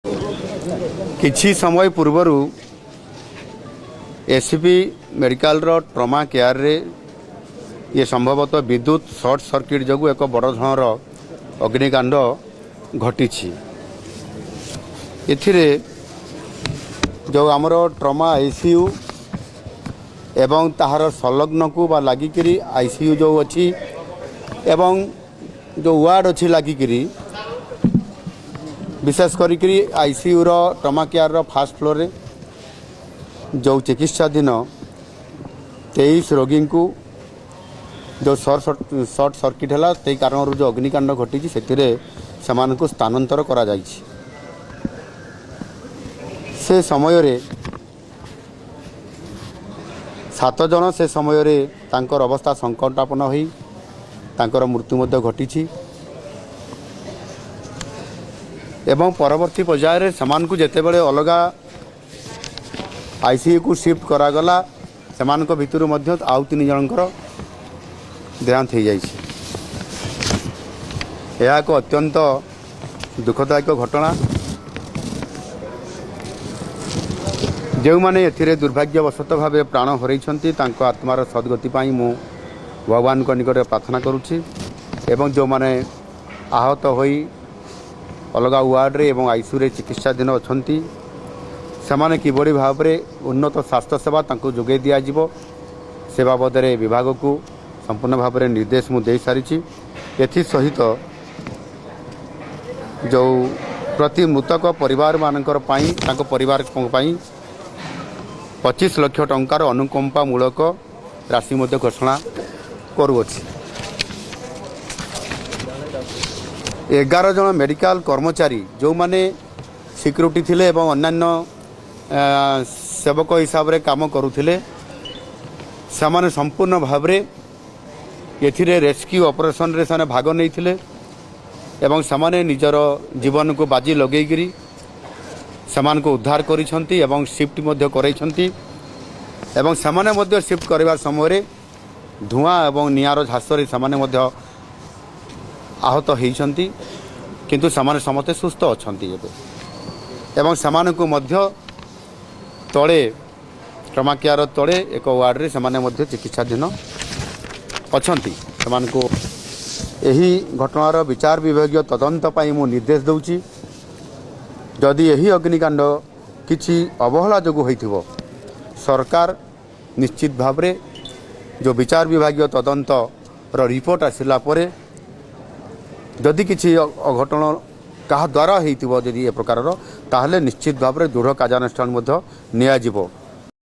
किछि समय पूर्वर SCP medical trauma care रे ये संभवतः विद्युत सर्ट सर्किट जो एक बड़ धरणर अग्निकांड घटी एथिरे जो आमर ट्रमा आईसीयू एवं ताहार संलग्न को बा लागिकी आईसीयू जो अच्छी एवं जो वार्ड अच्छी लागिकी विशेष करी आईसीयू रो ट्रमा केयर फास्ट फ्लोर रे जो चिकित्साधीन 23 रोगी को जो सर्ट सर्किट है से कारण जो अग्निकांड घटी से स्थानांतर करा जाइछि। से समय रे 7 जन से समय रे तांकर अवस्था संकटापन्न होई तांकर मृत्यु मध्य घटी एवं परवर्ती पर्याय रे समान को जेते बेले अलगा आईसीयू को शिफ्ट करागला समान को भितर मध्य आउ 3 जनकर देहांत हो जाइछि। यह एक अत्यंत दुखदायक घटना जो माने एथिरे दुर्भाग्यवशत भाव प्राण हरैछंती तांको आत्मार सद्गति पाई मु भगवान को निकट प्रार्थना करुछि एवं जो माने आहत होई अलगा वार्ड रे एवं आईसीयू रे चिकित्साधीन अछंती सेमाने किबड़ी भाव रे उन्नत स्वास्थ्य सेवा तांको जोगे दिया जिवो से बाबद रे विभाग को संपूर्ण भाव में निर्देश मुझे सारी एथि सहित जो प्रति मृतक परिवार मानकर परिवार 25 लाख टंकार अनुकंपा मूलक राशि मध्य घोषणा करुअछि। 11 जन मेडिकल कर्मचारी जो माने सिक्यूरिटी थिले एवं अन्य सेवक हिसाब रे काम करुथिले सेमाने संपूर्ण भाव में एथिरे रेस्क्यू ऑपरेशन रे साने भाग नहीं थिले एवं समाने निजर जीवन को बाजी लगेगिरी समान को उद्धार करिसंती एवं शिफ्ट मध्य करैछंती एवं समाने मध्य शिफ्ट करबा समय रे धुआं एवं नियार झास रे समाने मध्य आहत होइछंती किंतु समाने समते सुस्थ अछंती एवं समान को मध्य तळे ट्रमा केयर तळे एक वार्ड रे समाने मध्य चिकित्साधीन अछंती समान को यही घटनार विचार विभागीय तदंत पाई मु निर्देश दउची जदि यही अग्निकांड किछि अवहेला जोगु होइथिबो सरकार निश्चित भाव रे जो विचार विभागीय तदंत रो रिपोर्ट आसिला परे जदि किछि अघटन कहा द्वारा होइथिबो जदि ए प्रकार रो ताहले निश्चित भाव रे दृढ़ कार्यानुष्ठान मध्य निया जिवो।